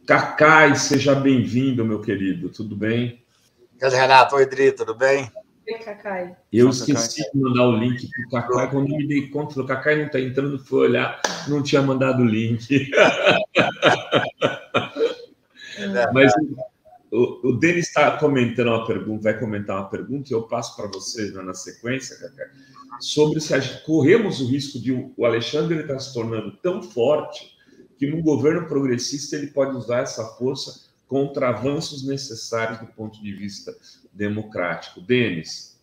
Cacai, seja bem-vindo, meu querido. Tudo bem? Renato, oi, Dri, tudo bem? Oi, Cacai. Eu esqueci de mandar o link para o Cacai. Quando eu me dei conta, o Cacai não está entrando, fui olhar, não tinha mandado o link. Mas o Denis está comentando uma pergunta, vai comentar uma pergunta, e eu passo para vocês na sequência, Cacai, sobre se corremos o risco de o Alexandre estar se tornando tão forte que num governo progressista ele pode usar essa força contra avanços necessários do ponto de vista democrático. Denis?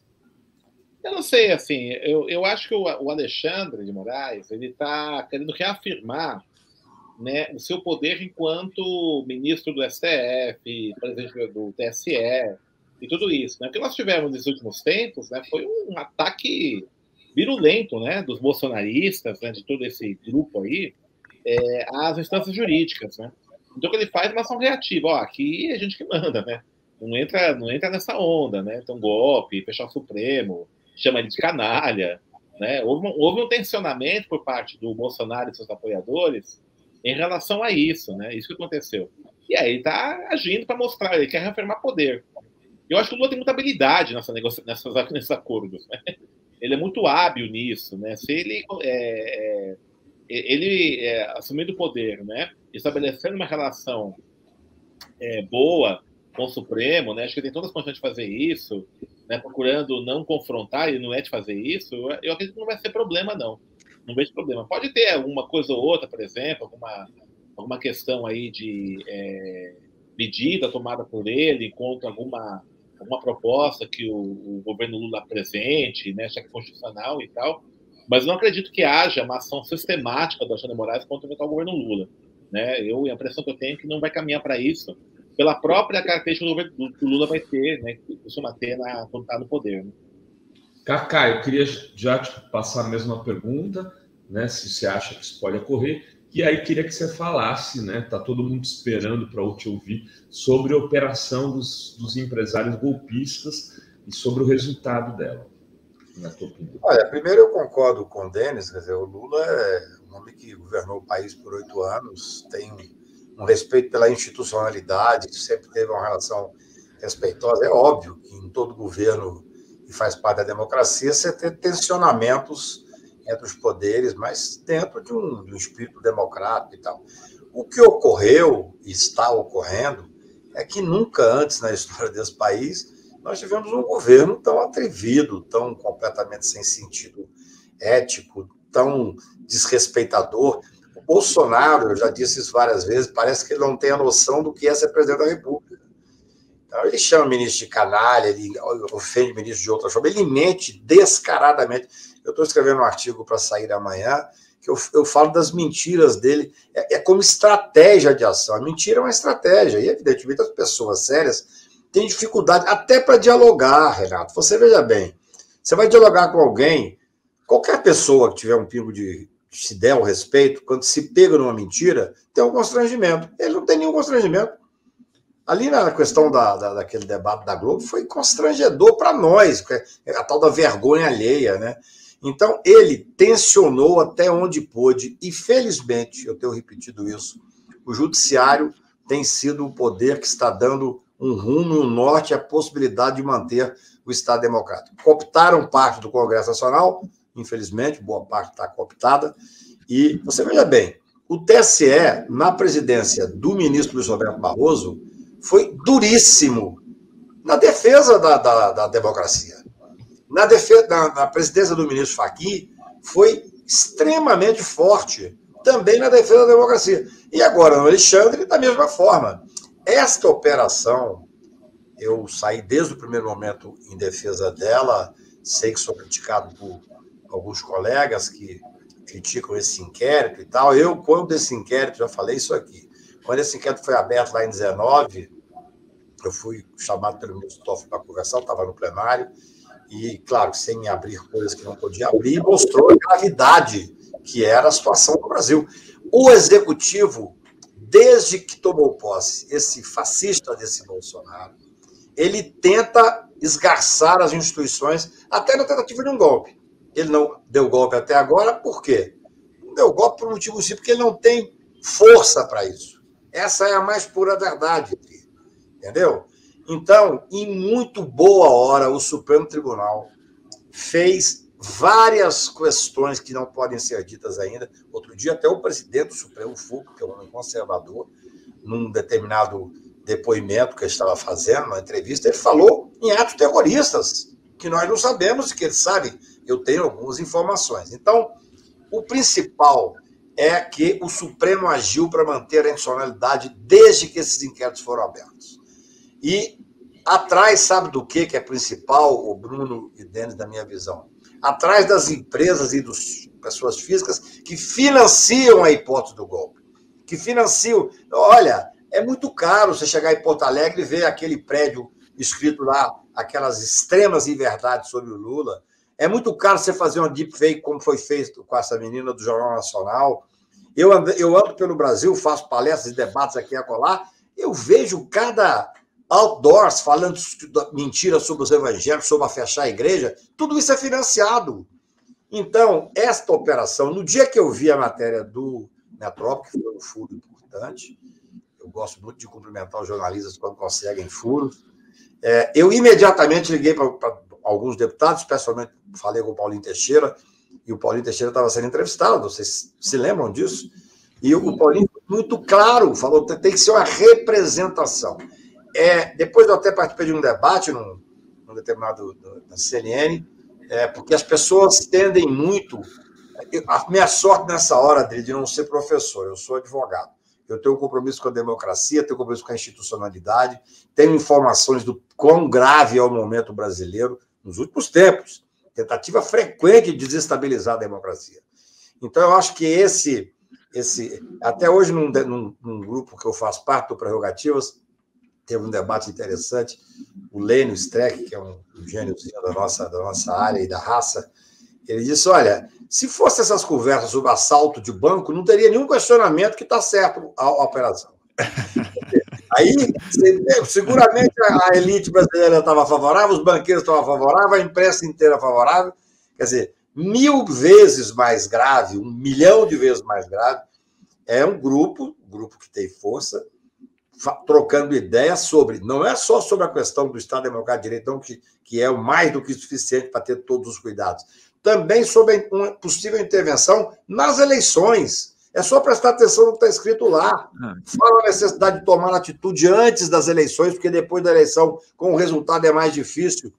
Eu não sei, assim, eu acho que o Alexandre de Moraes ele está querendo reafirmar, né, o seu poder enquanto ministro do STF, presidente do TSE e tudo isso. Né? O que nós tivemos nos últimos tempos, né, foi um ataque virulento, né, dos bolsonaristas, né, de todo esse grupo aí, às instâncias jurídicas. Né? Então, o que ele faz é uma ação reativa. Ó, aqui é a gente que manda, né? Não entra nessa onda, né? Então, golpe, fechar o Supremo, chama ele de canalha. Né? Houve um tensionamento por parte do Bolsonaro e seus apoiadores em relação a isso, né? Isso que aconteceu. E aí ele está agindo para mostrar, ele quer reafirmar poder. Eu acho que o Lula tem muita habilidade nesses acordos. Né? Ele é muito hábil nisso, né? Se ele assumindo o poder, né? Estabelecendo uma relação boa com o Supremo, né? Acho que ele tem todas as condições de fazer isso, né? Procurando não confrontar, ele não é de fazer isso. Eu acredito que não vai ser problema, não. Não vejo problema. Pode ter alguma coisa ou outra, por exemplo, alguma questão aí de medida tomada por ele contra alguma proposta que o governo Lula apresente, né? Acha que é constitucional e tal. Mas não acredito que haja uma ação sistemática do Alexandre de Moraes contra o governo Lula. Né? A impressão que eu tenho é que não vai caminhar para isso, pela própria característica que o Lula vai ter, né? Que costuma ter quando está no poder. Né? Cacá, eu queria já te passar a mesma pergunta, né? Se você acha que isso pode ocorrer, e aí queria que você falasse, né? Está todo mundo esperando para te ouvir sobre a operação dos empresários golpistas e sobre o resultado dela. Na tua opinião. Olha, primeiro eu concordo com o Denis, quer dizer, o Lula é um homem que governou o país por 8 anos, tem um respeito pela institucionalidade, sempre teve uma relação respeitosa. É óbvio que em todo governo que faz parte da democracia você tem tensionamentos entre os poderes, mas dentro de um espírito democrático e tal. O que ocorreu e está ocorrendo é que nunca antes na história desse país nós tivemos um governo tão atrevido, tão completamente sem sentido ético, tão desrespeitador. O Bolsonaro, eu já disse isso várias vezes, parece que ele não tem a noção do que é ser presidente da República. Então, ele chama o ministro de canalha, ele ofende o ministro de outra forma, ele mente descaradamente. Eu estou escrevendo um artigo para sair amanhã, que eu falo das mentiras dele, como estratégia de ação. A mentira é uma estratégia, e evidentemente as pessoas sérias tem dificuldade até para dialogar, Renato. Você veja bem, você vai dialogar com alguém, qualquer pessoa que tiver um pingo de se der o respeito, quando se pega numa mentira, tem um constrangimento. Ele não tem nenhum constrangimento. Ali na questão daquele debate da Globo, foi constrangedor para nós, a tal da vergonha alheia, né? Então, ele tensionou até onde pôde, e felizmente, eu tenho repetido isso, o judiciário tem sido o poder que está dando um rumo e um norte à possibilidade de manter o Estado democrático. Cooptaram parte do Congresso Nacional, infelizmente, boa parte está cooptada, e você veja bem, o TSE, na presidência do ministro Luiz Roberto Barroso, foi duríssimo na defesa da democracia. Na presidência do ministro Fachin, foi extremamente forte, também na defesa da democracia. E agora, no Alexandre, da mesma forma. Esta operação, eu saí desde o primeiro momento em defesa dela, sei que sou criticado por alguns colegas que criticam esse inquérito e tal. Quando esse inquérito, já falei isso aqui, quando esse inquérito foi aberto lá em 19, eu fui chamado pelo ministro Toffoli para conversar, eu estava no plenário, e, claro, sem abrir coisas que não podia abrir, mostrou a gravidade que era a situação do Brasil. O executivo, desde que tomou posse esse fascista desse Bolsonaro, ele tenta esgarçar as instituições até na tentativa de um golpe. Ele não deu golpe até agora, por quê? Não deu golpe por um motivo simples, porque ele não tem força para isso. Essa é a mais pura verdade, entendeu? Então, em muito boa hora, o Supremo Tribunal fez várias questões que não podem ser ditas ainda. Outro dia, até o presidente do Supremo, Foucault, que é um homem conservador, num determinado depoimento que ele estava fazendo, uma entrevista, ele falou em atos terroristas, que nós não sabemos, e que ele sabe, eu tenho algumas informações. Então, o principal é que o Supremo agiu para manter a institucionalidade desde que esses inquéritos foram abertos. E atrás, sabe do que é principal, o Bruno e Denis, da minha visão? Atrás das empresas e das pessoas físicas que financiam a hipótese do golpe. Que financiam... Olha, é muito caro você chegar em Porto Alegre e ver aquele prédio escrito lá, aquelas extremas inverdades sobre o Lula. É muito caro você fazer uma deepfake, como foi feito com essa menina do Jornal Nacional. Eu ando pelo Brasil, faço palestras e debates aqui e acolá, eu vejo cada outdoors falando mentiras sobre os evangélicos, sobre a fechar a igreja, tudo isso é financiado. Então, esta operação, no dia que eu vi a matéria do Metrópole, que foi um furo importante, eu gosto muito de cumprimentar os jornalistas quando conseguem furos, eu imediatamente liguei para alguns deputados, especialmente falei com o Paulinho Teixeira, e o Paulinho Teixeira estava sendo entrevistado, vocês se lembram disso? E o Paulinho, muito claro, falou que tem que ser uma representação. Depois eu até participei de um debate num determinado da CNN, porque as pessoas tendem muito... A minha sorte nessa hora, Adri, de não ser professor, eu sou advogado. Eu tenho um compromisso com a democracia, tenho um compromisso com a institucionalidade, tenho informações do quão grave é o momento brasileiro nos últimos tempos. Tentativa frequente de desestabilizar a democracia. Então, eu acho que até hoje, num grupo que eu faço parte do Prerrogativas, teve um debate interessante, o Lênio Streck, que é um gêniozinho da nossa área e da raça, ele disse, olha, se fosse essas conversas sobre assalto de banco, não teria nenhum questionamento que está certo a operação. Aí, seguramente, a elite brasileira estava favorável, os banqueiros estavam favoráveis, a imprensa inteira favorável. Quer dizer, 1000 vezes mais grave, 1 milhão de vezes mais grave, é um grupo que tem força, trocando ideias sobre, não é só sobre a questão do Estado Democrático de Direito, não, que é o mais do que suficiente para ter todos os cuidados, também sobre uma possível intervenção nas eleições. É só prestar atenção no que está escrito lá. Fala a necessidade de tomar atitude antes das eleições, porque depois da eleição, com o resultado é mais difícil.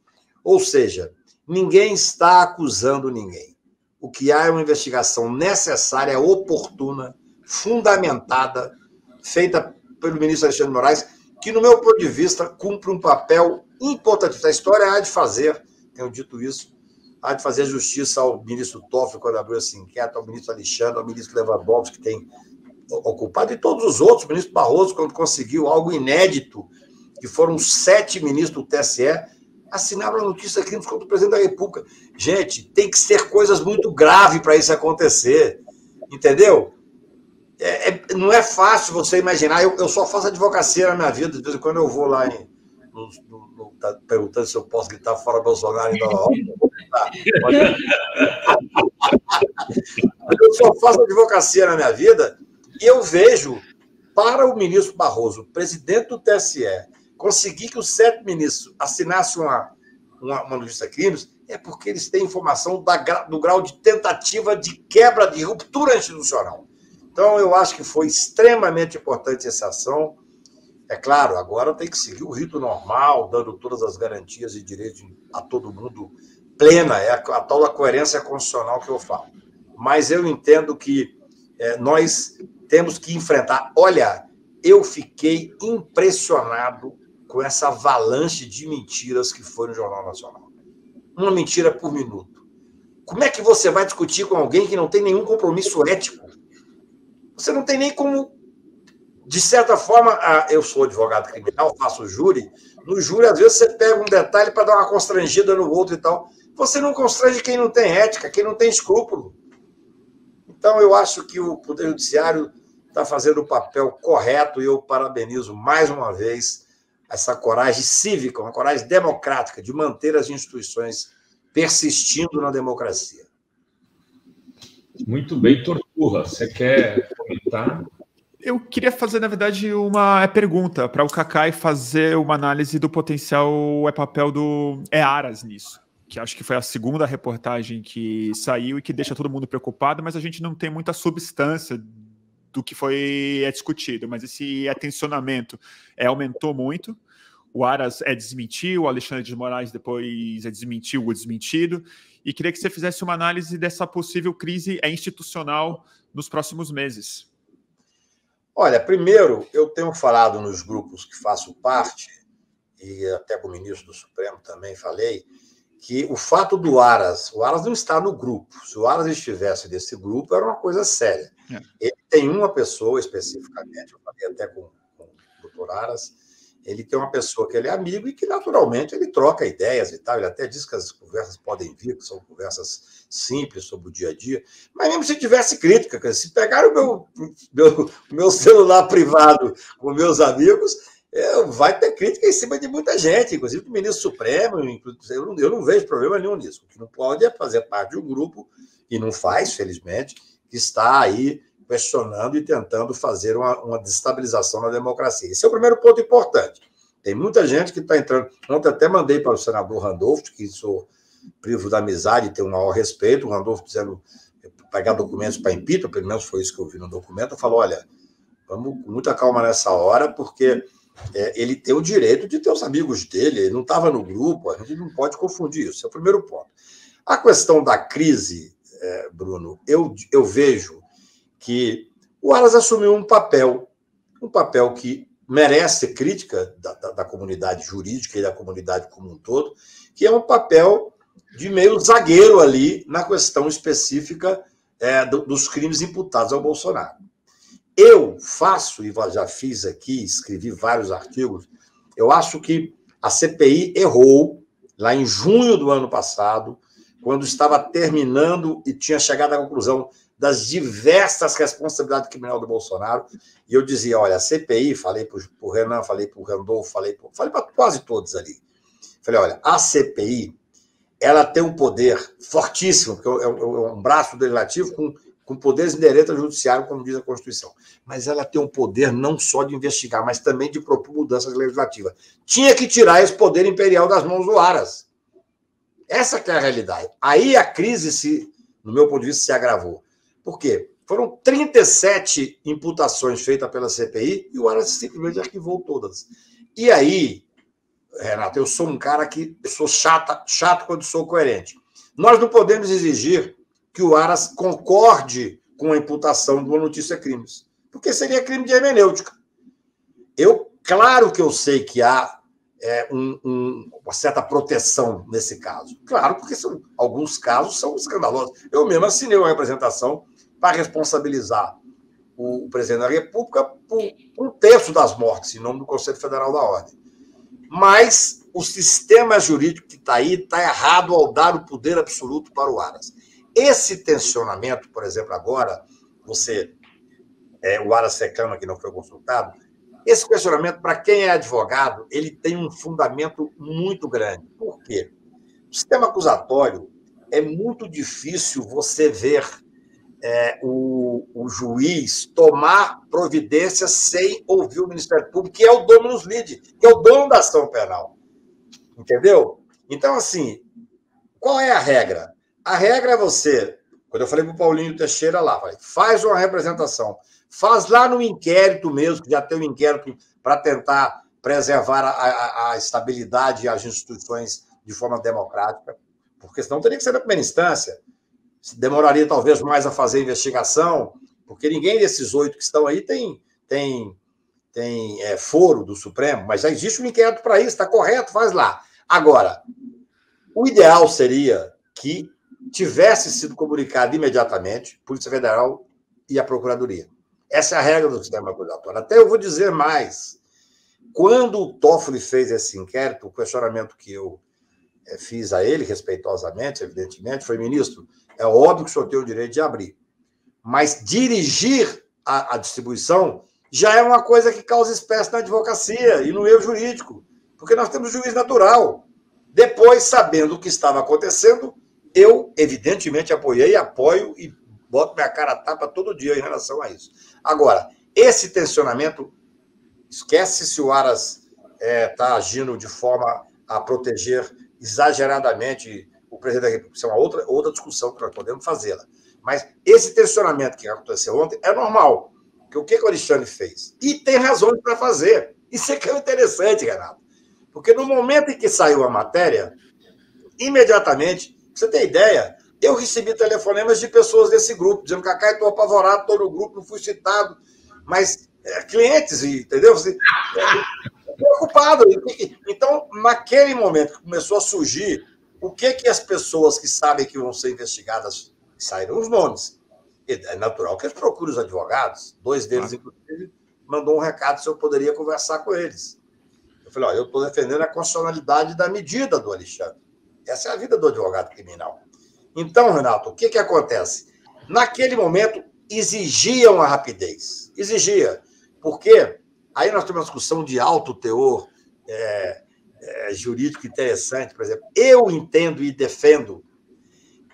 Ou seja, ninguém está acusando ninguém. O que há é uma investigação necessária, oportuna, fundamentada, feita pelo ministro Alexandre de Moraes, que, no meu ponto de vista, cumpre um papel importante. A história há de fazer, tenho dito isso, há de fazer justiça ao ministro Toffoli, quando abriu esse inquérito, ao ministro Alexandre, ao ministro Lewandowski, que tem ocupado, e todos os outros, o ministro Barroso, quando conseguiu algo inédito, que foram 7 ministros do TSE, assinaram a notícia crimes contra o presidente da República. Gente, tem que ser coisas muito graves para isso acontecer, entendeu? Não é fácil você imaginar, eu só faço advocacia na minha vida, de vez em quando eu vou lá tá perguntando se eu posso gritar fora Bolsonaro ainda na hora. Eu só faço advocacia na minha vida e eu vejo, para o ministro Barroso, presidente do TSE, conseguir que os 7 ministros assinassem uma notícia de crimes, é porque eles têm informação do grau de tentativa de quebra, de ruptura institucional. Então, eu acho que foi extremamente importante essa ação. É claro, agora tem que seguir o rito normal, dando todas as garantias e direitos a todo mundo plena, é a tal da coerência constitucional que eu falo. Mas eu entendo que nós temos que enfrentar. Olha, eu fiquei impressionado com essa avalanche de mentiras que foi no Jornal Nacional. Uma mentira por minuto. Como é que você vai discutir com alguém que não tem nenhum compromisso ético? Você não tem nem como... De certa forma, eu sou advogado criminal, faço júri. No júri, às vezes, você pega um detalhe para dar uma constrangida no outro e tal. Você não constrange quem não tem ética, quem não tem escrúpulo. Então, eu acho que o Poder Judiciário está fazendo o papel correto e eu parabenizo mais uma vez essa coragem cívica, uma coragem democrática de manter as instituições persistindo na democracia. Muito bem, Torturra. Você quer comentar? Eu queria fazer, na verdade, uma pergunta para o Cacai fazer uma análise do potencial papel do Aras nisso, que acho que foi a segunda reportagem que saiu e que deixa todo mundo preocupado, mas a gente não tem muita substância do que foi discutido, mas esse atencionamento aumentou muito. O Aras desmentiu, o Alexandre de Moraes depois desmentiu o desmentido, e queria que você fizesse uma análise dessa possível crise institucional nos próximos meses. Olha, primeiro, eu tenho falado nos grupos que faço parte, e até com o ministro do Supremo também falei, que o fato do Aras, o Aras não está no grupo. Se o Aras estivesse nesse grupo, era uma coisa séria. Ele tem uma pessoa especificamente, eu falei até com o doutor Aras, ele tem uma pessoa que ele é amigo e que, naturalmente, ele troca ideias e tal. Ele até diz que as conversas podem vir, que são conversas simples sobre o dia a dia. Mas mesmo se tivesse crítica, se pegar o meu celular privado com meus amigos, vai ter crítica em cima de muita gente, inclusive do ministro Supremo. Eu não vejo problema nenhum nisso. O que não pode é fazer parte de um grupo, e não faz, felizmente, que está aí questionando e tentando fazer uma desestabilização na democracia. Esse é o primeiro ponto importante. Tem muita gente que está entrando. Ontem até mandei para o senador Randolph, que sou privo da amizade e tenho um maior respeito, o Randolph dizendo pegar documentos para impeachment, pelo menos foi isso que eu vi no documento. Eu falo, olha, vamos com muita calma nessa hora, porque ele tem o direito de ter os amigos dele, ele não estava no grupo, a gente não pode confundir isso. Esse é o primeiro ponto. A questão da crise, Bruno, eu vejo que o Aras assumiu um papel que merece crítica da comunidade jurídica e da comunidade como um todo, que é um papel de meio zagueiro ali na questão específica dos crimes imputados ao Bolsonaro. Eu faço, e já fiz aqui, escrevi vários artigos, eu acho que a CPI errou lá em junho do ano passado, quando estava terminando e tinha chegado à conclusão das diversas responsabilidades criminais do Bolsonaro, e eu dizia, olha, a CPI, falei para o Renan, falei para o Randolph, falei para quase todos ali, falei, olha, a CPI, ela tem um poder fortíssimo, porque é um braço do legislativo com poderes inerentes ao judiciário, como diz a Constituição, mas ela tem um poder não só de investigar, mas também de propor mudanças legislativas. Tinha que tirar esse poder imperial das mãos do Aras. Essa que é a realidade. Aí a crise, no meu ponto de vista, se agravou. Por quê? Foram 37 imputações feitas pela CPI e o Aras simplesmente arquivou todas. E aí, Renato, eu sou um cara que sou chato quando sou coerente. Nós não podemos exigir que o Aras concorde com a imputação de uma notícia crimes, porque seria crime de hermenêutica. Claro que eu sei que há uma certa proteção nesse caso. Claro, porque alguns casos são escandalosos. Eu mesmo assinei uma representação para responsabilizar o presidente da República por 1/3 das mortes, em nome do Conselho Federal da Ordem. Mas o sistema jurídico que está aí está errado ao dar o poder absoluto para o Aras. Esse tensionamento, por exemplo, agora, o Aras reclama que não foi consultado, esse questionamento, para quem é advogado, ele tem um fundamento muito grande. Por quê? No sistema acusatório, é muito difícil você ver o juiz tomar providências sem ouvir o Ministério Público, que é o dominus lide, que é o dono da ação penal. Entendeu? Então, assim, qual é a regra? A regra é você, quando eu falei para o Paulinho Teixeira lá, faz uma representação, faz lá no inquérito mesmo, que já tem um inquérito para tentar preservar a estabilidade e as instituições de forma democrática, porque senão teria que ser na primeira instância. Demoraria talvez mais a fazer a investigação, porque ninguém desses 8 que estão aí tem foro do Supremo, mas já existe um inquérito para isso, está correto, faz lá. Agora, o ideal seria que tivesse sido comunicado imediatamente, Polícia Federal e a Procuradoria. Essa é a regra do sistema acusatório. Até eu vou dizer mais. Quando o Toffoli fez esse inquérito, o questionamento que eu fiz a ele, respeitosamente, evidentemente, foi, ministro, é óbvio que o senhor tem o direito de abrir, mas dirigir a distribuição já é uma coisa que causa espécie na advocacia e no meio jurídico, porque nós temos juiz natural. Depois, sabendo o que estava acontecendo, eu, evidentemente, apoio e boto minha cara a tapa todo dia em relação a isso. Agora, esse tensionamento, esquece se o Aras está agindo de forma a proteger exageradamente o presidente da República. Isso é uma outra discussão que nós podemos fazê-la. Mas esse tensionamento que aconteceu ontem é normal. Porque o que o Alexandre fez? E tem razões para fazer. Isso é que é interessante, Renato. Porque no momento em que saiu a matéria, imediatamente, pra você ter ideia, eu recebi telefonemas de pessoas desse grupo, dizendo: Cacá, estou apavorado, estou no grupo, não fui citado. Mas clientes, entendeu? Preocupado. Então, naquele momento que começou a surgir, o que as pessoas que sabem que vão ser investigadas, saíram os nomes. É natural que eles procurem os advogados. 2 deles, inclusive, mandou um recado se eu poderia conversar com eles. Eu falei: eu estou defendendo a constitucionalidade da medida do Alexandre. Essa é a vida do advogado criminal. Então, Renato, o que acontece? Naquele momento, exigiam a rapidez. Exigia. Porque aí nós temos uma discussão de alto teor jurídico interessante. Por exemplo, eu entendo e defendo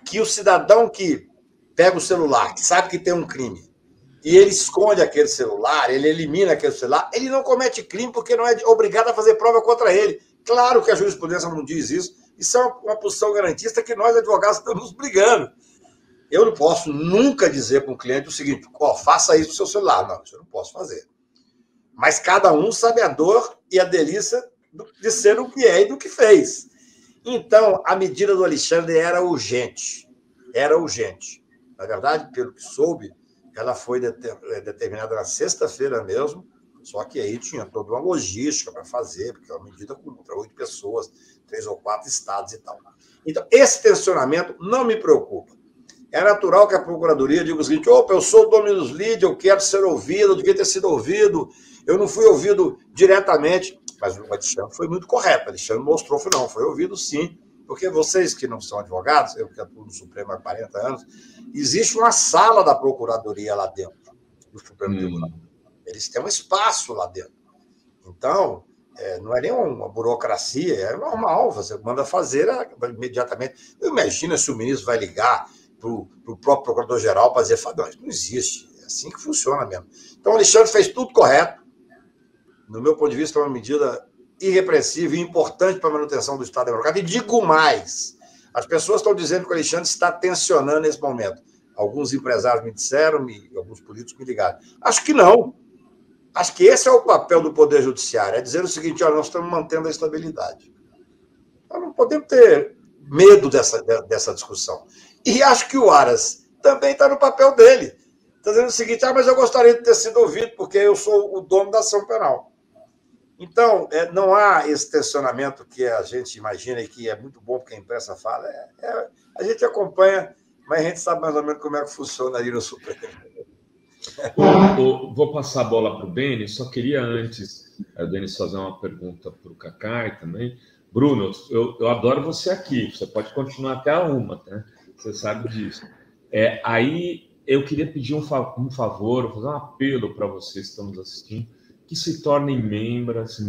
que o cidadão que pega o celular, que sabe que tem um crime, e ele esconde aquele celular, ele elimina aquele celular, ele não comete crime porque não é obrigado a fazer prova contra ele. Claro que a jurisprudência não diz isso. Isso é uma posição garantista que nós, advogados, estamos brigando. Eu não posso nunca dizer para um cliente o seguinte: faça isso no seu celular. Não, isso eu não posso fazer. Mas cada um sabe a dor e a delícia de ser o que é e do que fez. Então, a medida do Alexandre era urgente. Era urgente. Na verdade, pelo que soube, ela foi determinada na sexta-feira mesmo, só que aí tinha toda uma logística para fazer, porque é uma medida contra 8 pessoas, 3 ou 4 estados e tal. Então, esse tensionamento não me preocupa. É natural que a Procuradoria diga o seguinte: eu sou o dono dos leads, eu quero ser ouvido, eu devia ter sido ouvido, eu não fui ouvido diretamente. Mas o Alexandre foi muito correto. O Alexandre mostrou, não, foi ouvido sim, porque vocês que não são advogados, eu que atuo no Supremo há 40 anos, existe uma sala da Procuradoria lá dentro do Supremo Tribunal. Eles têm um espaço lá dentro. Então, não é nem uma burocracia, é normal, você manda fazer imediatamente. Imagina se o ministro vai ligar para o próprio Procurador-Geral para dizer: não, isso não existe, é assim que funciona mesmo. Então, o Alexandre fez tudo correto. No meu ponto de vista, é uma medida irrepreensível e importante para a manutenção do Estado Democrático. E digo mais: as pessoas estão dizendo que o Alexandre está tensionando nesse momento. Alguns empresários me disseram, e alguns políticos me ligaram. Acho que não. Acho que esse é o papel do Poder Judiciário, é dizer o seguinte: nós estamos mantendo a estabilidade. Nós não podemos ter medo dessa discussão. E acho que o Aras também está no papel dele. Está dizendo o seguinte: mas eu gostaria de ter sido ouvido, porque eu sou o dono da ação penal. Então, não há esse tensionamento que a gente imagina e que é muito bom porque a imprensa fala. A gente acompanha, mas a gente sabe mais ou menos como é que funciona ali no Supremo. Vou passar a bola para o Denis, só queria antes, o Denis, fazer uma pergunta para o Cacá também. Bruno, eu adoro você aqui, você pode continuar até a 1, né? Você sabe disso. Aí eu queria pedir um favor, fazer um apelo para vocês que estão nos assistindo, que se tornem membros.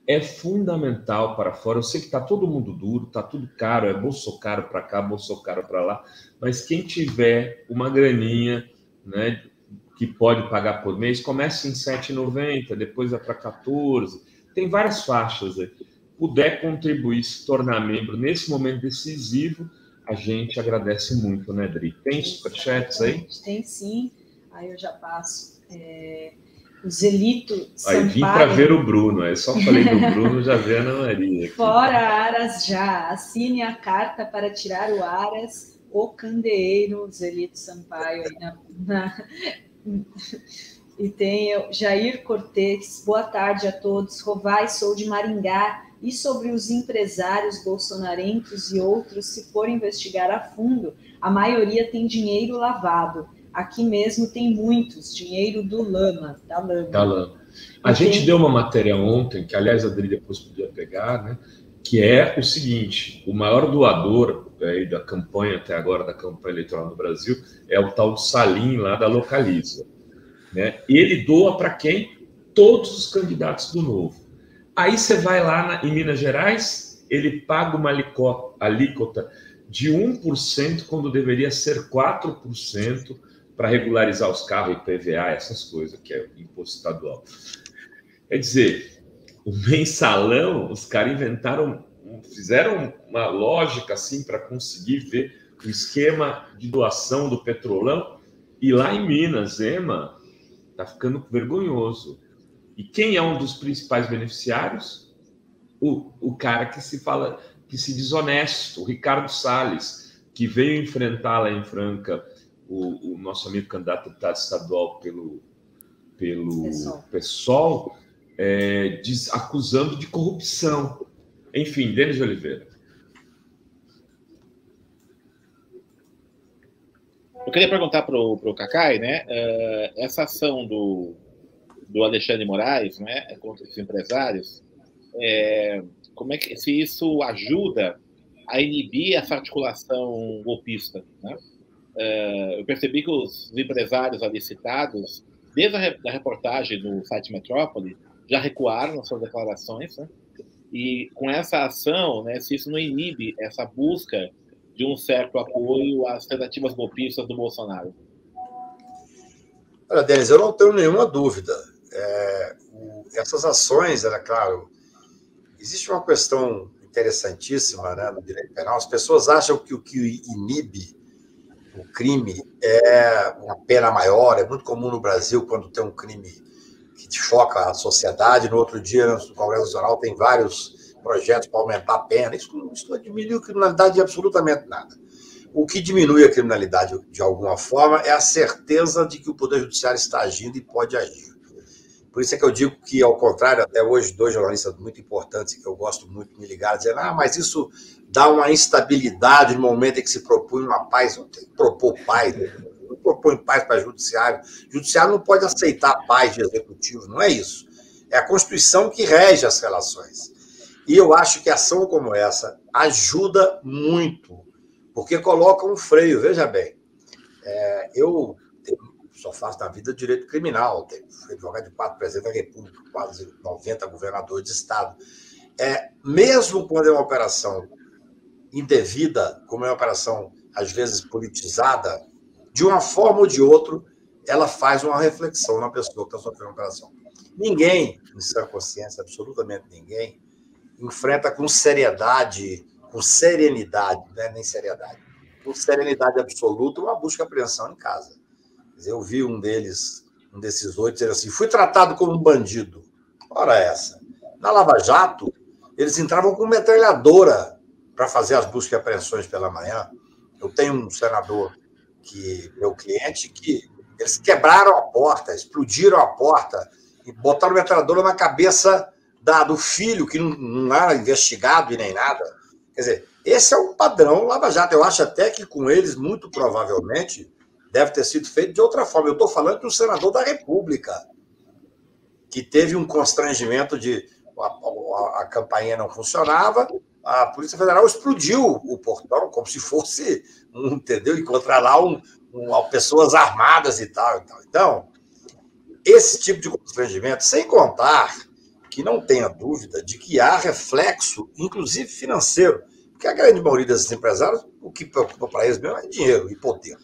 É fundamental para fora. Eu sei que está todo mundo duro, está tudo caro, é bolso caro para cá, bolso caro para lá, mas quem tiver uma graninha, né, que pode pagar por mês, comece em R$ 7,90, depois vai para 14. Tem várias faixas aí. Puder contribuir, se tornar membro nesse momento decisivo, a gente agradece muito, né, Dri? Tem superchats aí? Tem sim. Aí eu já passo. O Zelito Sampaio. Aí vim para ver o Bruno. Aí só falei do Bruno, já vi a Ana Maria aqui. Fora Aras já. Assine a carta para tirar o Aras, o candeeiro, Zelito Sampaio. Aí E tem o Jair Cortez. Boa tarde a todos. Rovai, sou de Maringá. E sobre os empresários bolsonarentos e outros, se for investigar a fundo, a maioria tem dinheiro lavado. Aqui mesmo tem muitos, dinheiro da lama. A gente deu uma matéria ontem, que aliás a Adri depois podia pegar, né? Que é o seguinte: o maior doador aí da campanha, até agora, da campanha eleitoral no Brasil, é o tal Salim lá da Localiza. Né? Ele doa para quem? Todos os candidatos do Novo. Aí você vai lá em Minas Gerais, ele paga uma alíquota de 1%, quando deveria ser 4%, para regularizar os carros, IPVA, essas coisas, que é imposto estadual. Quer dizer, o mensalão, os caras fizeram uma lógica assim para conseguir ver o esquema de doação do Petrolão, e lá em Minas, Ema, tá ficando vergonhoso. E quem é um dos principais beneficiários? O cara que se deshonesto, o Ricardo Salles, que veio enfrentar lá em Franca o nosso amigo candidato a deputado estadual pelo PSOL, acusando de corrupção. Enfim, Denis Oliveira. Eu queria perguntar para o Cacai, né? Essa ação do Alexandre de Moraes, né, contra os empresários, como é que se isso ajuda a inibir essa articulação golpista, né? Eu percebi que os empresários ali citados, desde a reportagem do site Metrópole, já recuaram nas suas declarações, né? E com essa ação, né, se isso não inibe essa busca de um certo apoio às tentativas golpistas do Bolsonaro. Olha, Denis, eu não tenho nenhuma dúvida. Essas ações, claro, existe uma questão interessantíssima, né, no direito penal. As pessoas acham que o que inibe o crime é uma pena maior. É muito comum no Brasil, quando tem um crime que choca a sociedade, no outro dia, no Congresso Nacional, tem vários projetos para aumentar a pena. Isso não diminui a criminalidade de absolutamente nada. O que diminui a criminalidade, de alguma forma, é a certeza de que o Poder Judiciário está agindo e pode agir. Por isso é que eu digo que, ao contrário, até hoje, 2 jornalistas muito importantes, que eu gosto muito, me ligaram, dizendo, mas isso dá uma instabilidade no momento em que se propõe uma paz. Não tem que propor paz, não propõe paz para o Judiciário. O Judiciário não pode aceitar a paz de Executivo, não é isso. É a Constituição que rege as relações. E eu acho que ação como essa ajuda muito, porque coloca um freio. Veja bem, eu só faço na vida direito criminal, fui advogado de 4 presidentes da República, quase 90 governadores de Estado. Mesmo quando é uma operação indevida, como é uma operação, às vezes, politizada, de uma forma ou de outra, ela faz uma reflexão na pessoa que está sofrendo a operação. Ninguém, em sã consciência, absolutamente ninguém, enfrenta com seriedade, com serenidade, não é nem seriedade, com serenidade absoluta, uma busca e apreensão em casa. Eu vi um desses 8, dizer assim, fui tratado como um bandido. Ora essa. Na Lava Jato, eles entravam com metralhadora para fazer as buscas e apreensões pela manhã. Eu tenho um senador, meu cliente, que eles quebraram a porta, explodiram a porta e botaram metralhadora na cabeça do filho, que não era investigado e nem nada. Quer dizer, esse é um padrão Lava Jato. Eu acho até que com eles, muito provavelmente, deve ter sido feito de outra forma. Eu estou falando de um senador da República, que teve um constrangimento de a campainha não funcionava, a Polícia Federal explodiu o portão, como se fosse, entendeu? Encontrar lá pessoas armadas e tal. Então, esse tipo de constrangimento, sem contar que não tenha dúvida de que há reflexo, inclusive financeiro, porque a grande maioria desses empresários, o que preocupa para eles mesmo é dinheiro e poder.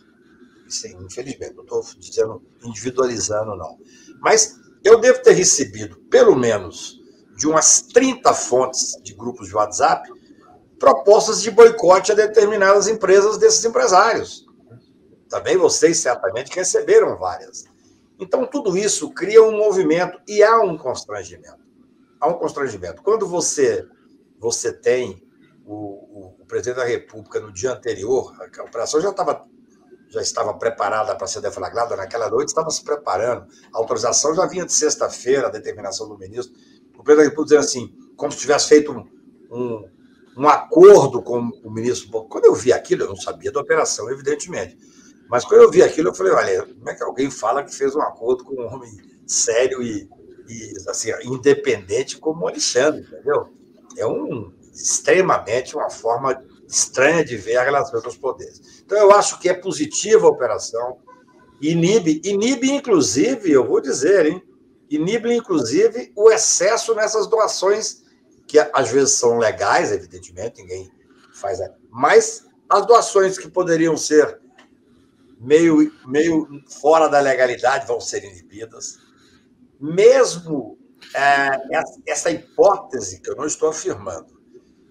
Sim, infelizmente, não estou dizendo individualizando, não. Mas eu devo ter recebido, pelo menos, de umas 30 fontes de grupos de WhatsApp, propostas de boicote a determinadas empresas desses empresários. Também vocês, certamente, receberam várias. Então, tudo isso cria um movimento e há um constrangimento. Há um constrangimento. Quando você tem o presidente da República no dia anterior, a operação já estava preparada para ser deflagrada naquela noite, estava se preparando. A autorização já vinha de sexta-feira, a determinação do ministro. O presidente da República dizendo assim, como se tivesse feito um acordo com o ministro. Quando eu vi aquilo, eu não sabia da operação, evidentemente. Mas quando eu vi aquilo, eu falei, olha, como é que alguém fala que fez um acordo com um homem sério e assim, independente como o Alexandre, entendeu? É extremamente uma forma estranha de ver a relação dos poderes. Então, eu acho que é positiva a operação, inibe inclusive, eu vou dizer, inibe, inclusive, o excesso nessas doações, que às vezes são legais, evidentemente, ninguém faz, mas as doações que poderiam ser meio fora da legalidade vão ser inibidas. Mesmo essa hipótese, que eu não estou afirmando,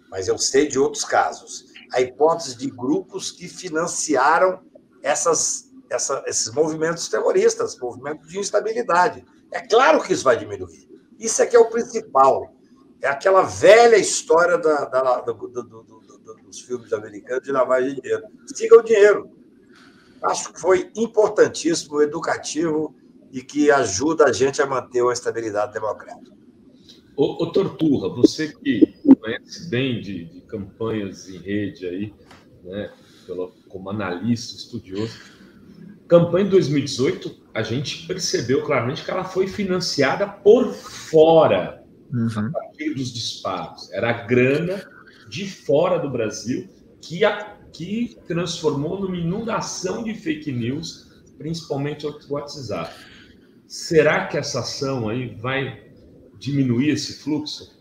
mas eu sei de outros casos, a hipótese de grupos que financiaram esses movimentos terroristas, movimentos de instabilidade. É claro que isso vai diminuir. Isso é que é o principal. É aquela velha história dos filmes americanos de lavagem de dinheiro. Siga o dinheiro. Acho que foi importantíssimo, educativo e que ajuda a gente a manter uma estabilidade democrática. Ô Torturra, você que conhece bem de campanhas em rede aí, né, como analista, estudioso, campanha de 2018, a gente percebeu claramente que ela foi financiada por fora a partir dos disparos. Era a grana de fora do Brasil que transformou numa inundação de fake news, principalmente o WhatsApp. Será que essa ação aí vai diminuir esse fluxo?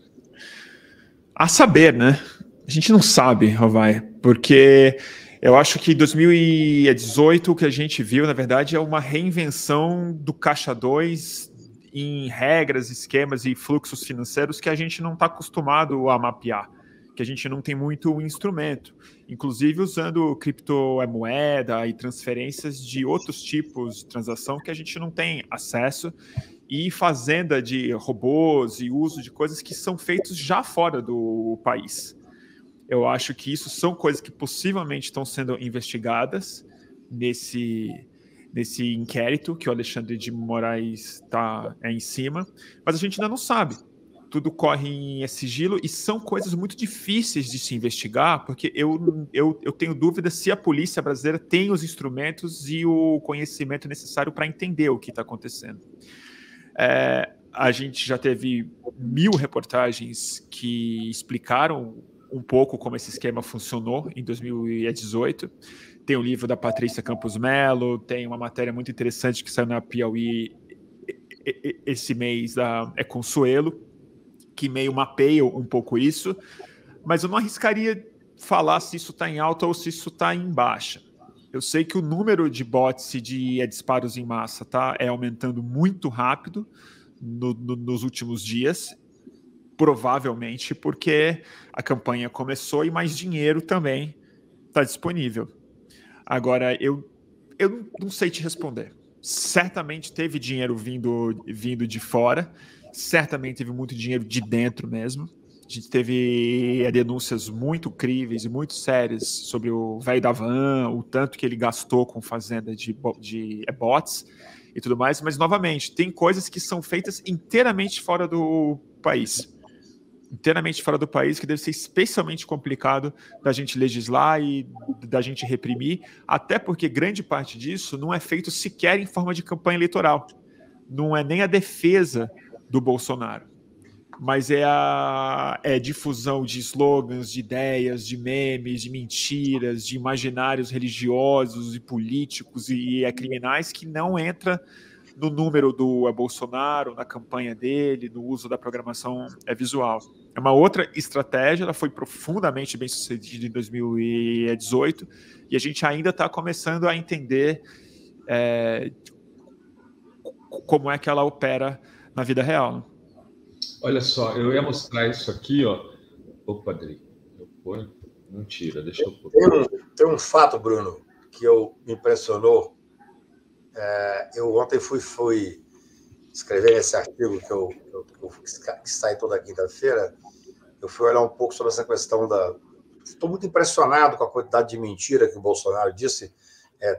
A saber, né? A gente não sabe, Rovai, porque eu acho que em 2018 o que a gente viu, na verdade, é uma reinvenção do Caixa 2 em regras, esquemas e fluxos financeiros que a gente não está acostumado a mapear, que a gente não tem muito instrumento, inclusive usando criptomoeda e transferências de outros tipos de transação que a gente não tem acesso, e fazenda de robôs e uso de coisas que são feitos já fora do país. Eu acho que isso são coisas que possivelmente estão sendo investigadas nesse inquérito que o Alexandre de Moraes está em cima, mas a gente ainda não sabe. Tudo corre em sigilo e são coisas muito difíceis de se investigar, porque eu tenho dúvida se a polícia brasileira tem os instrumentos e o conhecimento necessário para entender o que está acontecendo. A gente já teve 1000 reportagens que explicaram um pouco como esse esquema funcionou em 2018. Tem o livro da Patrícia Campos Melo, tem uma matéria muito interessante que saiu na Piauí esse mês da Consuelo, que meio mapeia um pouco isso, mas eu não arriscaria falar se isso está em alta ou se isso está em baixa. Eu sei que o número de bots e de disparos em massa é aumentando muito rápido nos últimos dias, provavelmente porque a campanha começou e mais dinheiro também está disponível. Agora, eu não sei te responder. Certamente teve dinheiro vindo de fora, certamente teve muito dinheiro de dentro mesmo. A gente teve denúncias muito críveis e muito sérias sobre o velho da van, o tanto que ele gastou com fazenda de bots e tudo mais, mas, novamente, tem coisas que são feitas inteiramente fora do país. Inteiramente fora do país, que deve ser especialmente complicado da gente legislar e da gente reprimir, até porque grande parte disso não é feito sequer em forma de campanha eleitoral. Não é nem a defesa do Bolsonaro, mas é a difusão de slogans, de ideias, de memes, de mentiras, de imaginários religiosos e políticos e criminais que não entra no número do Bolsonaro, na campanha dele, no uso da programação visual. É uma outra estratégia, ela foi profundamente bem sucedida em 2018 e a gente ainda está começando a entender como é que ela opera na vida real. Olha só, eu ia mostrar isso aqui, ó. Opa, Adri, não tira, deixa eu pôr. Tem um fato, Bruno, que me impressionou. Eu ontem fui escrever esse artigo que sai toda quinta-feira. Eu fui olhar um pouco sobre essa questão Estou muito impressionado com a quantidade de mentira que o Bolsonaro disse.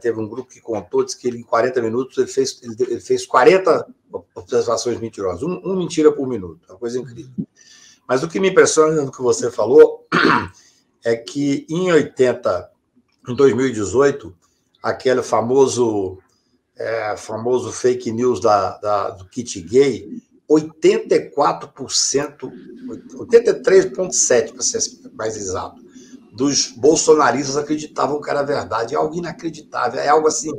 Teve um grupo que contou, disse que ele, em 40 minutos ele fez 40 observações mentirosas, uma mentira por minuto, uma coisa incrível. Mas o que me impressiona no que você falou é que em 2018, aquele famoso fake news do kit gay, 84%, 83,7%, para ser mais exato, dos bolsonaristas acreditavam que era verdade. É algo inacreditável, é algo assim.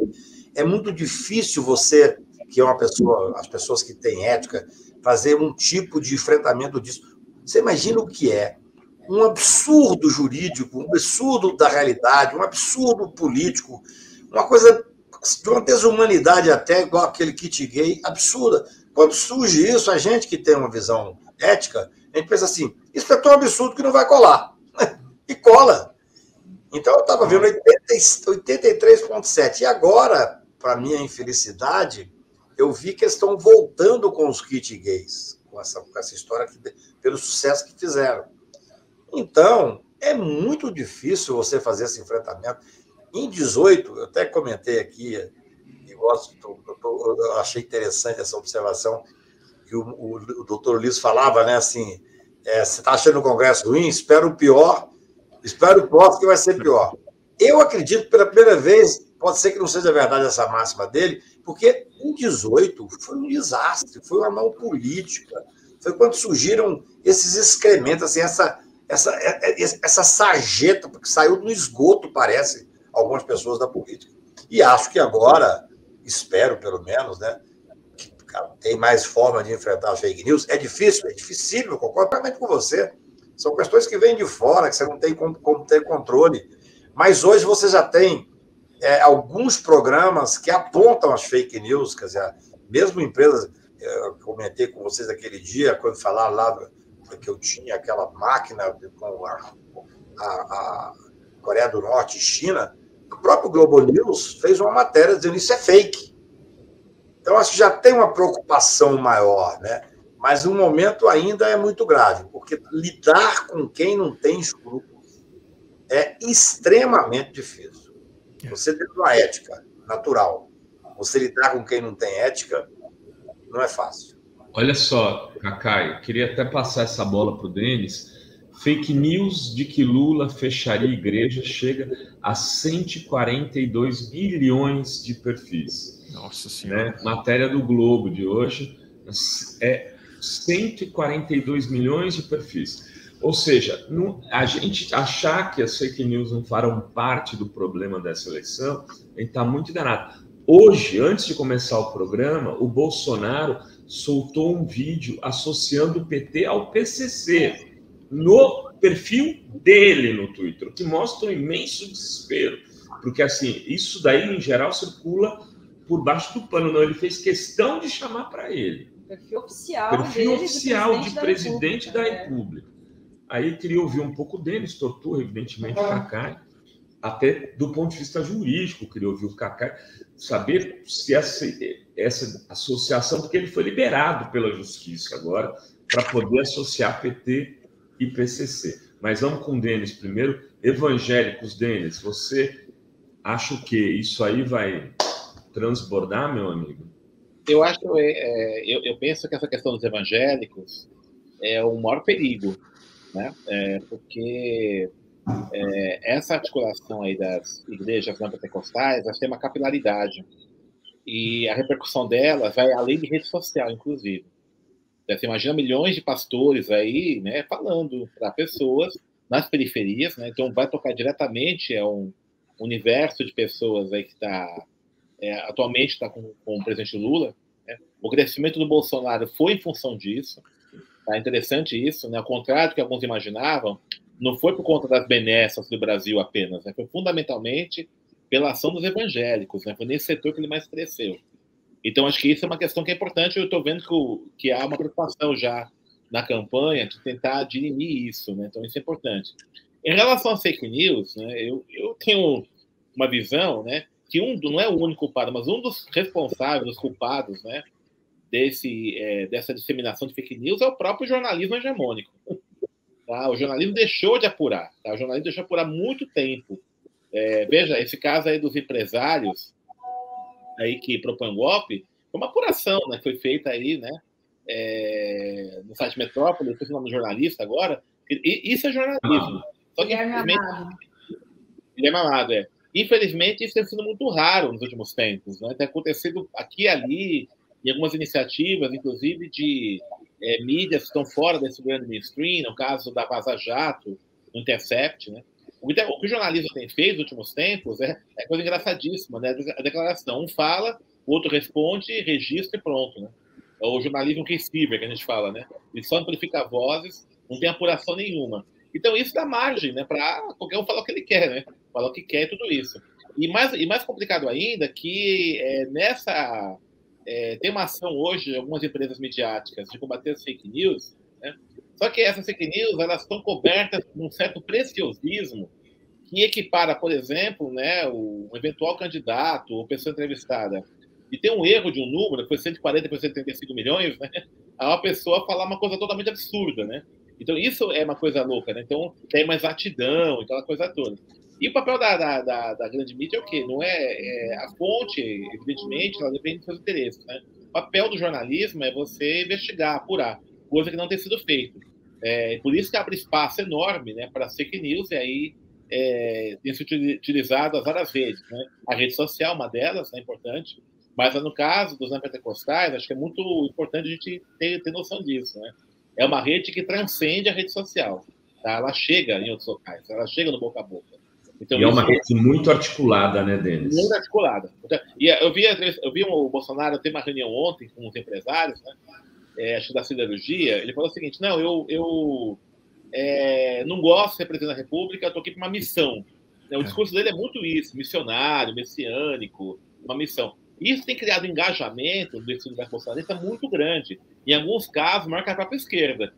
É muito difícil você, que é uma pessoa, as pessoas que têm ética, fazer um tipo de enfrentamento disso. Você imagina o que é um absurdo jurídico, um absurdo da realidade, um absurdo político, uma coisa de uma desumanidade até, igual aquele kit gay, absurda. Quando surge isso, a gente que tem uma visão ética, a gente pensa assim, isso é tão absurdo que não vai colar. E cola. Então eu estava vendo 83,7. E agora, para minha infelicidade, eu vi que eles estão voltando com os kit gays, com essa história, pelo sucesso que fizeram. Então, é muito difícil você fazer esse enfrentamento. Em 18, eu até comentei aqui, eu achei interessante essa observação, que o doutor Ulisses falava, né, assim, você está achando o Congresso ruim? Espera o pior, que vai ser pior. Eu acredito, pela primeira vez, pode ser que não seja verdade essa máxima dele, porque em 18 foi um desastre, foi uma mão política, foi quando surgiram esses excrementos, assim, essa sarjeta, porque saiu no esgoto, parece, algumas pessoas da política. E acho que agora, espero pelo menos, né, que tem mais forma de enfrentar as fake news. É difícil, é dificílimo, eu concordo totalmente com você. São questões que vêm de fora, que você não tem como ter controle. Mas hoje você já tem alguns programas que apontam as fake news, quer dizer, mesmo empresas, eu comentei com vocês aquele dia, quando falaram lá que eu tinha aquela máquina com a Coreia do Norte e China, o próprio Globo News fez uma matéria dizendo que isso é fake. Então, acho que já tem uma preocupação maior, né? Mas o momento ainda é muito grave, porque lidar com quem não tem escrúpulos é extremamente difícil. Você tem uma ética natural. Você lidar com quem não tem ética não é fácil. Olha só, Cacai, eu queria até passar essa bola para o Denis. Fake news de que Lula fecharia igreja chega a 142 milhões de perfis. Nossa Senhora. Né? Matéria do Globo de hoje é 142 milhões de perfis. Ou seja, a gente achar que as fake news não farão parte do problema dessa eleição, a gente está muito enganado. Hoje, antes de começar o programa, o Bolsonaro soltou um vídeo associando o PT ao PCC no perfil dele no Twitter, o que mostra um imenso desespero, porque assim, isso daí em geral circula por baixo do pano, não, ele fez questão de chamar para ele. Perfil oficial, perfil oficial de presidente da República. Aí queria ouvir um pouco deles, Torturra, evidentemente, o Cacai, até do ponto de vista jurídico, queria ouvir o Cacai, saber se essa associação, porque ele foi liberado pela justiça agora, para poder associar PT e PCC. Mas vamos com o Denis primeiro. Evangélicos, Denis, você acha o quê? Isso aí vai transbordar, meu amigo? Eu acho, eu penso que essa questão dos evangélicos é o maior perigo, né? Porque essa articulação aí das igrejas não pentecostais, elas têm uma capilaridade e a repercussão delas vai além de rede social, inclusive. Você imagina milhões de pastores aí, né, falando para pessoas nas periferias, né? Então vai tocar diretamente um universo de pessoas aí que está atualmente está com o presidente Lula. Né? O crescimento do Bolsonaro foi em função disso. Tá interessante isso, né? Ao contrário do que alguns imaginavam, não foi por conta das benesses do Brasil apenas, né? Foi fundamentalmente pela ação dos evangélicos, né? Foi nesse setor que ele mais cresceu. Então, acho que isso é uma questão que é importante. Eu estou vendo que há uma preocupação já na campanha de tentar dirimir isso, né? Então, isso é importante. Em relação às fake news, né, eu tenho uma visão, né, que não é o único culpado, mas um dos responsáveis, os culpados, né, dessa disseminação de fake news é o próprio jornalismo hegemônico. Tá? O jornalismo deixou de apurar. Tá? O jornalismo deixou de apurar há muito tempo. Veja, esse caso aí dos empresários aí que propõem golpe, foi uma apuração, né? Foi feita aí, né? No site Metrópole, estou falando jornalista agora. Isso é jornalismo. Só que, Guilherme Amado, Infelizmente, isso tem sido muito raro nos últimos tempos, né? Tem acontecido aqui e ali, em algumas iniciativas, inclusive de mídias que estão fora desse grande mainstream, no caso da Vaza Jato, do Intercept, né? O que o jornalismo tem feito nos últimos tempos é coisa engraçadíssima, né? A declaração, um fala, o outro responde, registra e pronto, né? É o jornalismo receiver, que a gente fala, né? Ele só amplifica vozes, não tem apuração nenhuma. Então, isso dá margem, né? Para qualquer um falar o que ele quer, né? Falar o que quer e tudo isso. E mais complicado ainda que tem uma ação hoje de algumas empresas midiáticas de combater as fake news, né? Só que essas fake news elas estão cobertas por um certo preciosismo que equipara, por exemplo, né, o eventual candidato ou pessoa entrevistada e tem um erro de um número, foi 140 por 135 milhões, né? A uma pessoa falar uma coisa totalmente absurda, né? Então, isso é uma coisa louca, né? Então, tem uma exatidão, aquela coisa toda. E o papel da grande mídia é o quê? Não a fonte, evidentemente, ela depende dos seus interesses, né? O papel do jornalismo é você investigar, apurar, coisa que não tem sido feita. Por isso que abre espaço enorme, né, para fake news, e aí tem sido utilizado as várias redes, né? A rede social, uma delas, é importante, mas no caso dos neopentecostais, acho que é muito importante a gente ter noção disso, né? É uma rede que transcende a rede social, tá? Ela chega em outros locais, ela chega no boca a boca. Então, e é uma rede muito articulada, né, Denis? Muito articulada. E eu vi o Bolsonaro ter uma reunião ontem com os empresários, né? Acho que da siderurgia, ele falou o seguinte: não, eu não gosto de ser presidente da República, eu estou aqui para uma missão. O discurso dele é muito isso, missionário, messiânico, uma missão. Isso tem criado um engajamento desse universo bolsonarista muito grande. Em alguns casos, maior que a própria esquerda.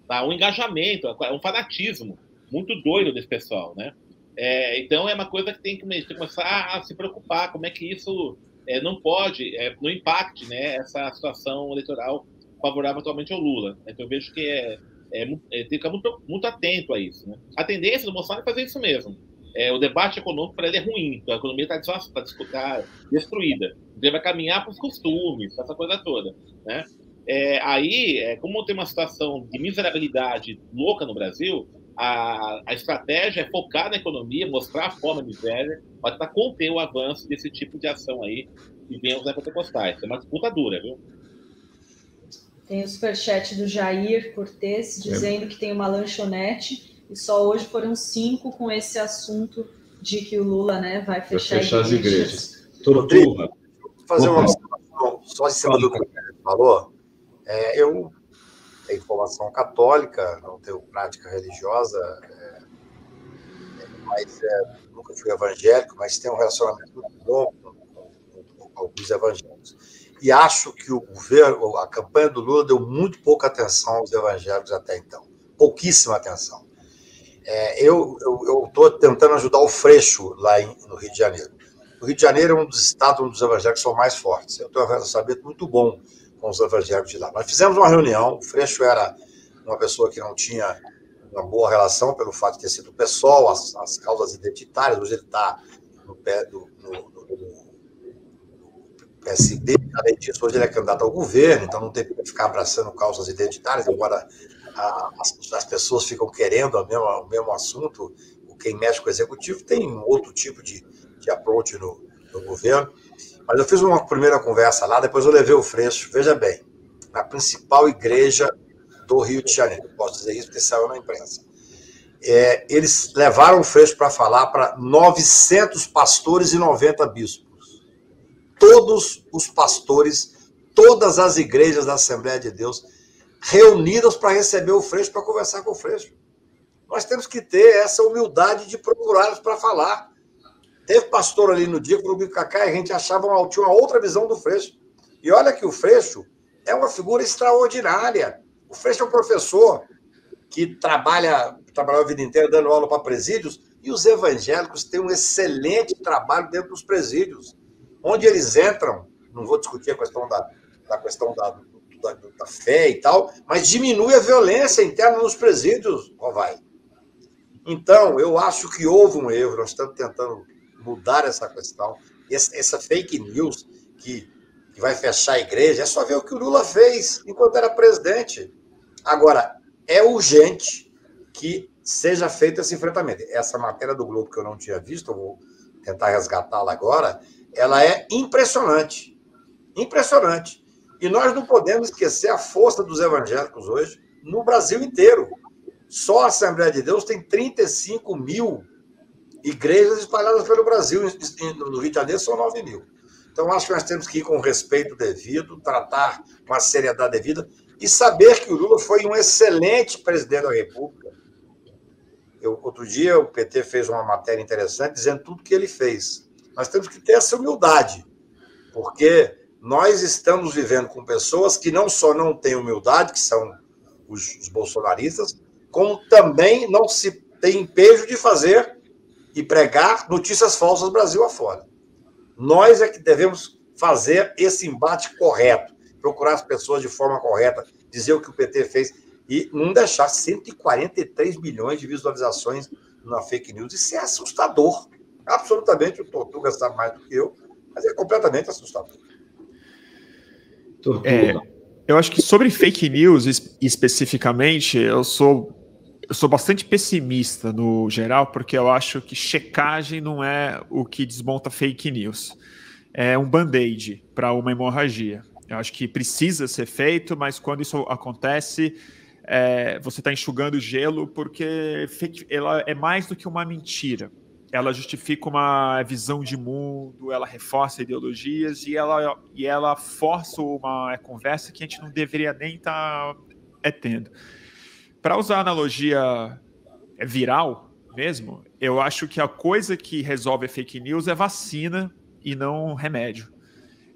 Tá? Um engajamento, um fanatismo muito doido desse pessoal, né? Então, é uma coisa que tem que começar a se preocupar, como é que isso não impacte, né, essa situação eleitoral favorável atualmente ao Lula. Então, eu vejo que tem que ficar muito, muito atento a isso, né? A tendência do Bolsonaro é fazer isso mesmo. O debate econômico para ele é ruim, a economia está destruída. Ele vai caminhar para os costumes, essa coisa toda, né? Como tem uma situação de miserabilidade louca no Brasil, a estratégia é focar na economia, mostrar a fome, a miséria, para tentar conter o avanço desse tipo de ação aí que vem aos neopentecostais. É uma disputa dura, viu? Tem o superchat do Jair Cortez dizendo que tem uma lanchonete e só hoje foram 5 com esse assunto de que o Lula, né, vai fechar as igrejas. Tortuga. Fazer uma observação só em cima do que o falou. Eu tenho formação católica, não tenho prática religiosa, mas nunca fui evangélico, mas tenho um relacionamento muito bom com alguns evangélicos. E acho que a campanha do Lula deu muito pouca atenção aos evangélicos até então. Pouquíssima atenção. Eu estou tentando ajudar o Freixo lá no Rio de Janeiro. O Rio de Janeiro é um dos estados onde os evangélicos são mais fortes. Eu tenho um relacionamento muito bom com os evangélicos de lá. Nós fizemos uma reunião, o Freixo era uma pessoa que não tinha uma boa relação pelo fato de ter sido PSOL, as causas identitárias, hoje ele está no pé do PSD, além disso, hoje ele é candidato ao governo, então não tem que ficar abraçando causas identitárias, embora as pessoas ficam querendo o mesmo assunto, quem mexe com o executivo tem um outro tipo de approach no governo. Mas eu fiz uma primeira conversa lá, depois eu levei o Freixo, veja bem, na principal igreja do Rio de Janeiro, posso dizer isso porque saiu na imprensa. Eles levaram o Freixo para falar para 900 pastores e 90 bispos. Todos os pastores, todas as igrejas da Assembleia de Deus, reunidas para receber o Freixo, para conversar com o Freixo. Nós temos que ter essa humildade de procurá-los para falar. Teve pastor ali no dia, comigo, Cacá, e a gente tinha uma outra visão do Freixo. E olha que o Freixo é uma figura extraordinária. O Freixo é um professor que trabalhou a vida inteira dando aula para presídios, e os evangélicos têm um excelente trabalho dentro dos presídios. Onde eles entram, não vou discutir a questão da fé e tal, mas diminui a violência interna nos presídios, Rovai. Então, eu acho que houve um erro, nós estamos tentando mudar essa questão. Essa fake news que vai fechar a igreja, é só ver o que o Lula fez enquanto era presidente. Agora, é urgente que seja feito esse enfrentamento. Essa matéria do Globo que eu não tinha visto, eu vou tentar resgatá-la agora, ela é impressionante. Impressionante. E nós não podemos esquecer a força dos evangélicos hoje no Brasil inteiro. Só a Assembleia de Deus tem 35 mil igrejas espalhadas pelo Brasil. No Rio de Janeiro são 9 mil. Então, acho que nós temos que ir com o respeito devido, tratar com a seriedade devida e saber que o Lula foi um excelente presidente da República. Outro dia, o PT fez uma matéria interessante dizendo tudo que ele fez. nós temos que ter essa humildade, porque nós estamos vivendo com pessoas que não só não têm humildade, que são os bolsonaristas, como também não se tem empejo de fazer e pregar notícias falsas Brasil afora. Nós é que devemos fazer esse embate correto, procurar as pessoas de forma correta, dizer o que o PT fez e não deixar 143 milhões de visualizações na fake news. Isso é assustador. Absolutamente, o Tortuga sabe mais do que eu, mas é completamente assustador. Eu acho que sobre fake news, especificamente, eu sou bastante pessimista no geral, porque eu acho que checagem não é o que desmonta fake news. É um band-aid para uma hemorragia. Eu acho que precisa ser feito, mas quando isso acontece, você está enxugando gelo, porque ela é mais do que uma mentira. Ela justifica uma visão de mundo, ela reforça ideologias e ela força uma conversa que a gente não deveria nem estar tendo. Para usar a analogia viral mesmo, eu acho que a coisa que resolve fake news é vacina e não remédio.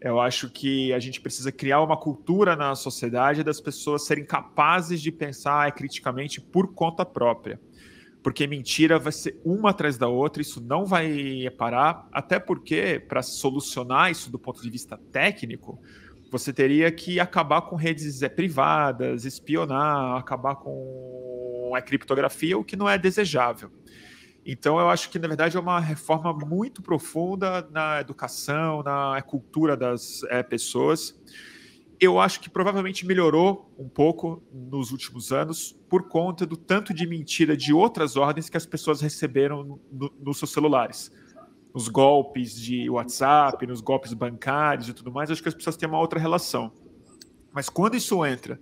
Eu acho que a gente precisa criar uma cultura na sociedade das pessoas serem capazes de pensar criticamente por conta própria. Porque mentira vai ser uma atrás da outra, isso não vai parar, até porque, para solucionar isso do ponto de vista técnico, você teria que acabar com redes privadas, espionar, acabar com a criptografia, o que não é desejável. Então, eu acho que, na verdade, é uma reforma muito profunda na educação, na cultura das pessoas. Eu acho que provavelmente melhorou um pouco nos últimos anos por conta do tanto de mentira de outras ordens que as pessoas receberam nos seus celulares. Nos golpes de WhatsApp, nos golpes bancários e tudo mais, acho que as pessoas têm uma outra relação. Mas quando isso entra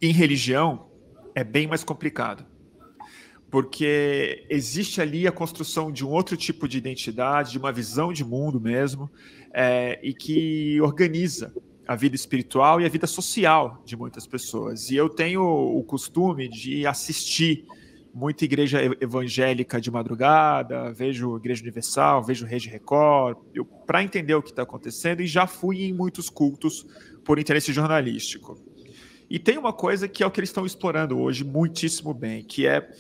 em religião, é bem mais complicado. Porque existe ali a construção de um outro tipo de identidade, de uma visão de mundo mesmo, e que organiza a vida espiritual e a vida social de muitas pessoas. E eu tenho o costume de assistir muita igreja evangélica de madrugada, vejo Igreja Universal, vejo Rede Record, para entender o que está acontecendo, e já fui em muitos cultos por interesse jornalístico. E tem uma coisa que é o que eles estão explorando hoje muitíssimo bem, que é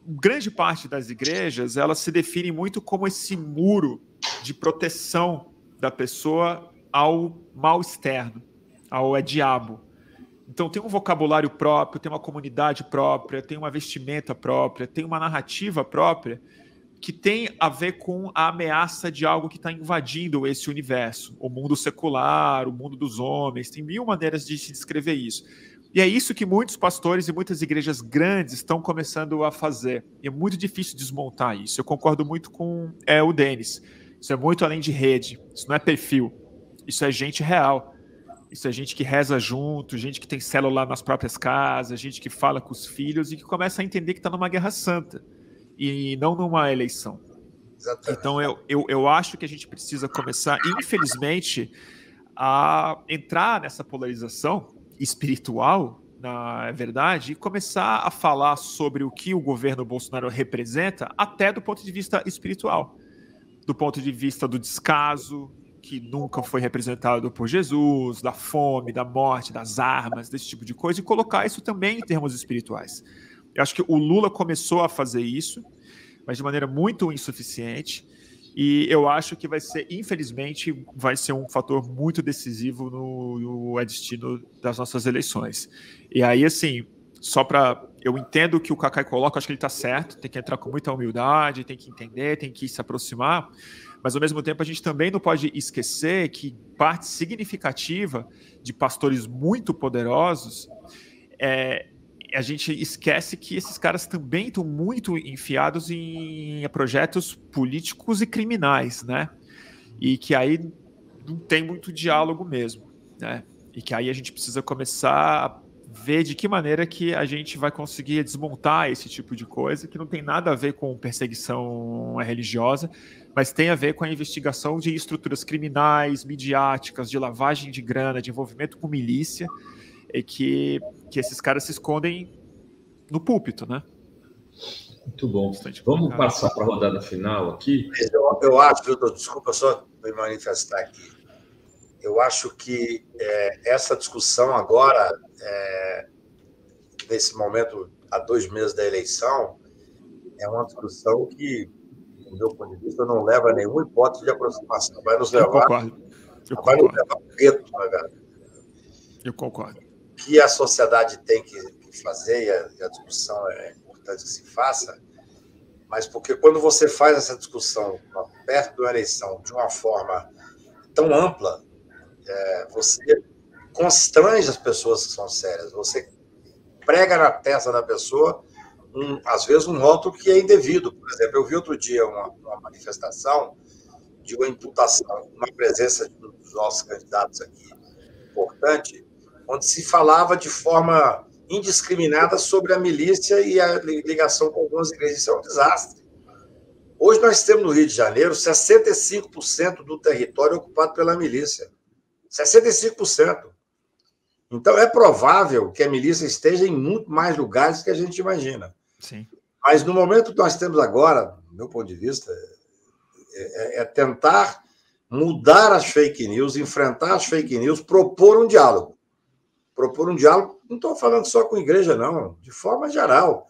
grande parte das igrejas, elas se definem muito como esse muro de proteção da pessoa ao mal externo, ao diabo. Então tem um vocabulário próprio, tem uma comunidade própria, tem uma vestimenta própria, tem uma narrativa própria que tem a ver com a ameaça de algo que está invadindo esse universo, o mundo secular, o mundo dos homens, tem mil maneiras de se descrever isso. E é isso que muitos pastores e muitas igrejas grandes estão começando a fazer. E é muito difícil desmontar isso. Eu concordo muito com o Denis. Isso é muito além de rede, isso não é perfil. Isso é gente real, isso é gente que reza junto, gente que tem célula nas próprias casas, gente que fala com os filhos e que começa a entender que está numa guerra santa e não numa eleição. Exatamente. Então eu acho que a gente precisa começar, infelizmente, a entrar nessa polarização espiritual, na verdade, e começar a falar sobre o que o governo Bolsonaro representa até do ponto de vista espiritual, do ponto de vista do descaso, que nunca foi representado por Jesus, da fome, da morte, das armas, desse tipo de coisa, e colocar isso também em termos espirituais. Eu acho que o Lula começou a fazer isso, mas de maneira muito insuficiente, e eu acho que vai ser, infelizmente, vai ser um fator muito decisivo no destino das nossas eleições. E aí, assim, só para... Eu entendo que o Cacai coloca, acho que ele está certo, tem que entrar com muita humildade, tem que entender, tem que se aproximar, mas, ao mesmo tempo, a gente também não pode esquecer que parte significativa de pastores muito poderosos, a gente esquece que esses caras também estão muito enfiados em projetos políticos e criminais, né? E que aí não tem muito diálogo mesmo, né? E que aí a gente precisa começar a ver de que maneira que a gente vai conseguir desmontar esse tipo de coisa, que não tem nada a ver com perseguição religiosa, mas tem a ver com a investigação de estruturas criminais, midiáticas, de lavagem de grana, de envolvimento com milícia, e que esses caras se escondem no púlpito, né? Muito bom. Vamos passar para a rodada final aqui? Eu acho, Vitor, desculpa só me manifestar aqui. Eu acho que essa discussão agora, nesse momento, há 2 meses da eleição, é uma discussão que, do meu ponto de vista, não leva a nenhuma hipótese de aproximação. Vai nos levar ao preto, né, cara? Eu concordo. O que a sociedade tem que fazer, e a discussão é importante que se faça, mas porque quando você faz essa discussão perto da eleição de uma forma tão ampla, você constrange as pessoas que são sérias, você prega na testa da pessoa, às vezes, um rótulo que é indevido. Por exemplo, eu vi outro dia uma manifestação de uma imputação, uma presença de um dos nossos candidatos aqui, importante, onde se falava de forma indiscriminada sobre a milícia e a ligação com algumas igrejas. Isso é um desastre. Hoje nós temos no Rio de Janeiro 65% do território ocupado pela milícia. 65%. Então, é provável que a milícia esteja em muito mais lugares do que a gente imagina. Sim. Mas no momento que nós temos agora, do meu ponto de vista, é tentar mudar as fake news, enfrentar as fake news, propor um diálogo. Propor um diálogo, não estou falando só com a igreja, não, de forma geral.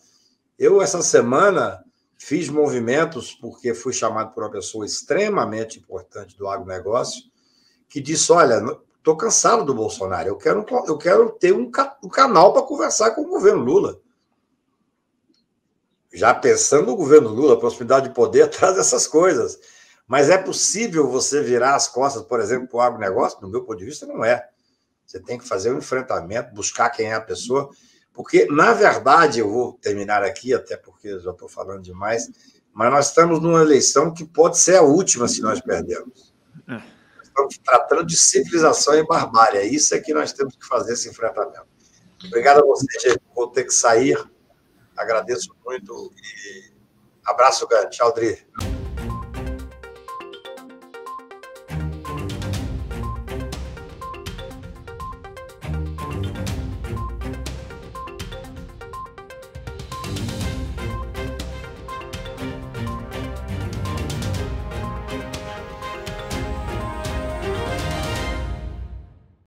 Eu, essa semana, fiz movimentos, porque fui chamado por uma pessoa extremamente importante do agronegócio, que disse, olha, estou cansado do Bolsonaro, eu quero ter um canal para conversar com o governo Lula. Já pensando no governo Lula, a proximidade de poder traz essas coisas. Mas é possível você virar as costas, por exemplo, para o agronegócio? No meu ponto de vista, não é. Você tem que fazer um enfrentamento, buscar quem é a pessoa, porque, na verdade, eu vou terminar aqui, até porque já estou falando demais, mas nós estamos numa eleição que pode ser a última se nós perdermos. Estamos tratando de civilização e barbárie. É isso que nós temos que fazer, esse enfrentamento. Obrigado a você, gente. Vou ter que sair. Agradeço muito e abraço grande. Tchau, Dri.